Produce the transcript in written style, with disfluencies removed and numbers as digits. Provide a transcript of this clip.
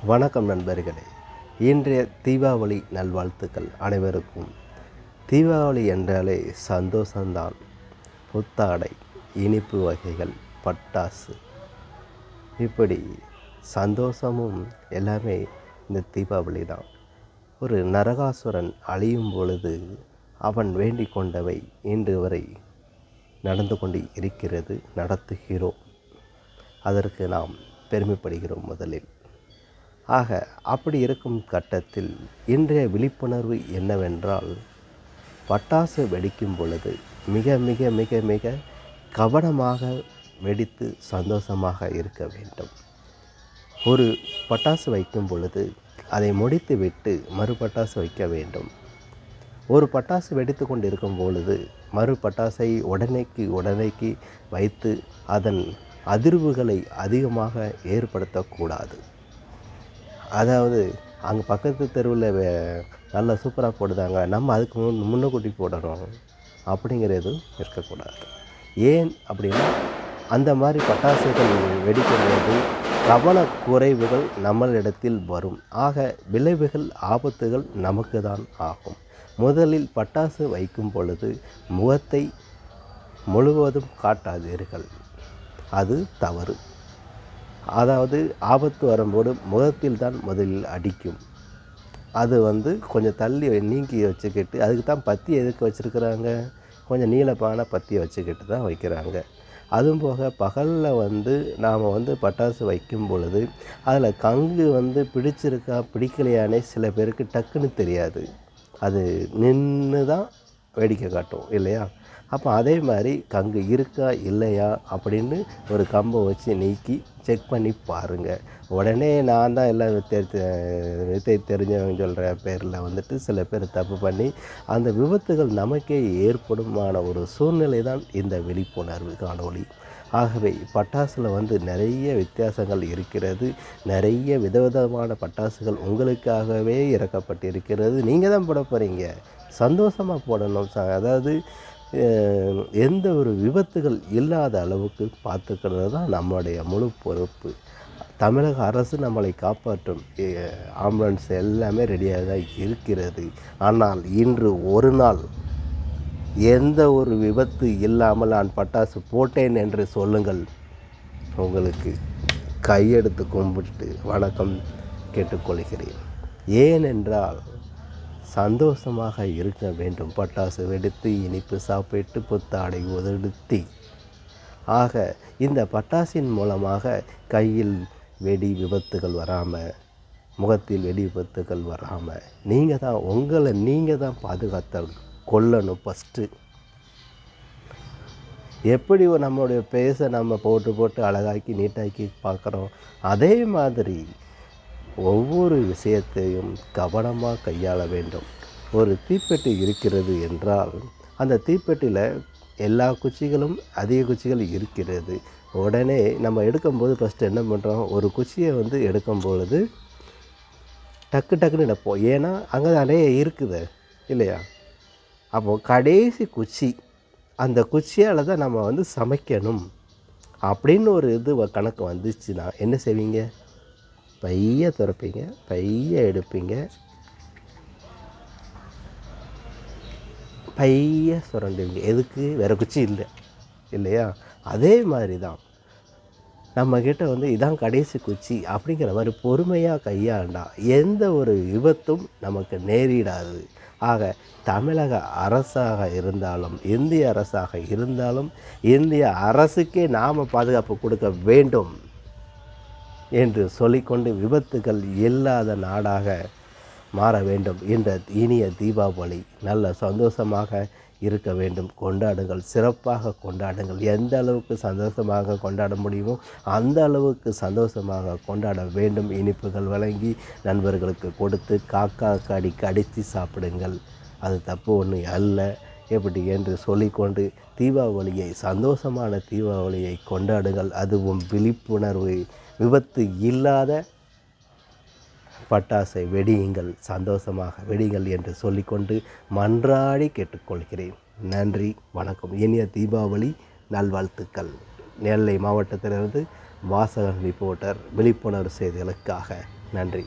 வணக்கம் நண்பர்களே. இன்றைய தீபாவளி நல்வாழ்த்துக்கள் அனைவருக்கும். தீபாவளி என்றாலே சந்தோஷம்தான். புத்தாடை, இனிப்பு வகைகள், பட்டாசு, இப்படி சந்தோஷமும் எல்லாமே இந்த தீபாவளி தான். ஒரு நரகாசுரன் அழியும் பொழுது அவன் வேண்டிக் கொண்டவை இன்று வரை நடந்து கொண்டு இருக்கிறது, நடத்துகிறோம். அதற்கு நாம் பெருமைப்படுகிறோம் முதலில். ஆக அப்படி இருக்கும் கட்டத்தில் இன்றைய விழிப்புணர்வு என்னவென்றால், பட்டாசு வெடிக்கும் பொழுது மிக மிக மிக மிக கவனமாக வெடித்து சந்தோஷமாக இருக்க வேண்டும். ஒரு பட்டாசு வைக்கும் பொழுது அதை முடித்து விட்டு மறு பட்டாசு வைக்க வேண்டும். ஒரு பட்டாசு வெடித்து கொண்டு இருக்கும் பொழுது மறு பட்டாசை உடனேக்கு வைத்து அதன் அதிர்வுகளை அதிகமாக ஏற்படுத்தக்கூடாது. அதாவது அங்கே பக்கத்து தெருவில் நல்லா சூப்பராக போடுதாங்க, நம்ம அதுக்கு முன்னக்கூட்டி போடணும் அப்படிங்கிறது இருக்கக்கூடாது. ஏன் அப்படின்னா, அந்த மாதிரி பட்டாசுகள் வெடிக்கும்போது கவனக்குறைவுகள் நம்மளிடத்தில் வரும். ஆக விளைவுகள், ஆபத்துகள் நமக்கு தான் ஆகும். முதலில் பட்டாசு வைக்கும் பொழுது முகத்தை முழுவதும் காட்டாதீர்கள், அது தவறு. அதாவது ஆபத்து வரும்போது முகத்தில் தான் முதலில் அடிக்கும். அது கொஞ்சம் தள்ளி நீக்கி வச்சுக்கிட்டு, அதுக்கு தான் பத்தி எதுக்கு வச்சுருக்குறாங்க, கொஞ்சம் நீளப்பான பத்தியை வச்சுக்கிட்டு தான் வைக்கிறாங்க. அதுவும் போக பகலில் நாம் பட்டாசு வைக்கும் பொழுது அதில் கங்கு பிடிச்சிருக்கா பிடிக்கலையானே சில பேருக்கு டக்குன்னு தெரியாது. அது நின்று தான் வேடிக்கை காட்டும் இல்லையா? அப்போ அதே மாதிரி கங்கு இருக்கா இல்லையா அப்படின்னு ஒரு கம்பை வச்சு நீக்கி செக் பண்ணி பாருங்கள். உடனே நான் தான் எல்லாம் வித்தை தெரிஞ்சவங்க சொல்கிற பேரில் சில பேர் தப்பு பண்ணி அந்த விபத்துகள் நமக்கே ஏற்படுமான ஒரு சூழ்நிலை தான் இந்த விழிப்புணர்வு காணொளி. ஆகவே பட்டாசில் நிறைய வித்தியாசங்கள் இருக்கிறது. நிறைய விதவிதமான பட்டாசுகள் உங்களுக்காகவே இறக்கப்பட்டிருக்கிறது. நீங்கள் தான் போட போகிறீங்க, சந்தோஷமாக போடணும். அதாவது எந்த ஒரு விபத்துகள் இல்லாத அளவுக்கு பார்த்துக்கிறது தான் நம்மளுடைய முழு பொறுப்பு. தமிழக அரசு நம்மளை காப்பாற்றும், ஆம்புலன்ஸ் எல்லாமே ரெடியாக தான் இருக்கிறது. ஆனால் இன்று ஒரு நாள் எந்த ஒரு விபத்து இல்லாமல் நான் பட்டாசு போட்டேன் என்று சொல்லுங்கள். உங்களுக்கு கையெடுத்து கும்பிட்டு வணக்கம் கேட்டுக்கொள்கிறேன். ஏனென்றால் சந்தோஷமாக இருக்க வேண்டும். பட்டாசு வெடித்து இனிப்பு சாப்பிட்டு புத்தாடை உடுத்தி. ஆக இந்த பட்டாசின் மூலமாக கையில் வெடி விபத்துகள் வராமல், முகத்தில் வெடி விபத்துகள் வராமல் நீங்கள் தான் உங்களை நீங்கள் தான் பாதுகாத்த கொள்ளணும். ஃபஸ்ட்டு எப்படி நம்மளுடைய பேச நம்ம போட்டு அழகாக்கி நீட்டாக்கி பார்க்குறோம், அதே மாதிரி ஒவ்வொரு விஷயத்தையும் கவனமாக கையாள வேண்டும். ஒரு தீப்பெட்டி இருக்கிறது என்றால் அந்த தீப்பெட்டியில் எல்லா குச்சிகளும் அதிக குச்சிகள் இருக்கிறது. உடனே நம்ம எடுக்கும்போது ஃபஸ்ட்டு என்ன பண்ணுறோம், ஒரு குச்சியை எடுக்கும் பொழுது டக்குன்னு எடுப்போம். ஏன்னா அங்கே நிறைய இருக்குது இல்லையா? அப்போது கடைசி குச்சி, அந்த குச்சியால் தான் நம்ம சமைக்கணும் அப்படின்னு ஒரு கணக்கு வந்துச்சுன்னா என்ன செய்வீங்க? பைய திறப்பீங்க, பைய எடுப்பீங்க, பைய சுரண்டுவீங்க. எதுக்கு? வேறு குச்சி இல்லை இல்லையா? அதே மாதிரி தான் நம்மக்கிட்ட இதான் கடைசி குச்சி அப்படிங்கிற மாதிரி பொறுமையாக கையாண்டா எந்த ஒரு விபத்தும் நமக்கு நேரிடாது. ஆக தமிழக அரசாக இருந்தாலும் இந்திய அரசாக இருந்தாலும் இந்திய அரசுக்கே நாம் பாதுகாப்பு கொடுக்க வேண்டும் என்று சொல்லிக்கொண்டு விபத்துகள் இல்லாத நாடாக மாற வேண்டும். என்ற இனிய தீபாவளி நல்ல சந்தோஷமாக இருக்க வேண்டும். கொண்டாடுங்கள், சிறப்பாக கொண்டாடுங்கள். எந்த அளவுக்கு சந்தோஷமாக கொண்டாட முடியுமோ அந்த அளவுக்கு சந்தோஷமாக கொண்டாட வேண்டும். இனிப்புகள் வழங்கி நண்பர்களுக்கு கொடுத்து காக்கா கடித்து சாப்பிடுங்கள், அது தப்பு ஒன்று அல்ல. எப்படி என்று சொல்லிக்கொண்டு தீபாவளியை, சந்தோஷமான தீபாவளியை கொண்டாடுங்கள். அதுவும் விழிப்புணர்வு, விபத்து இல்லாத பட்டாசை வெடியுங்கள், சந்தோஷமாக வெடியுங்கள் என்று சொல்லிக்கொண்டு மன்றாடி கேட்டுக்கொள்கிறேன். நன்றி, வணக்கம். இனிய தீபாவளி நல்வாழ்த்துக்கள். நெல்லை மாவட்டத்திலிருந்து வாசகன் ரிப்போர்ட்டர், விழிப்புணர்வு செய்திகளுக்காக. நன்றி.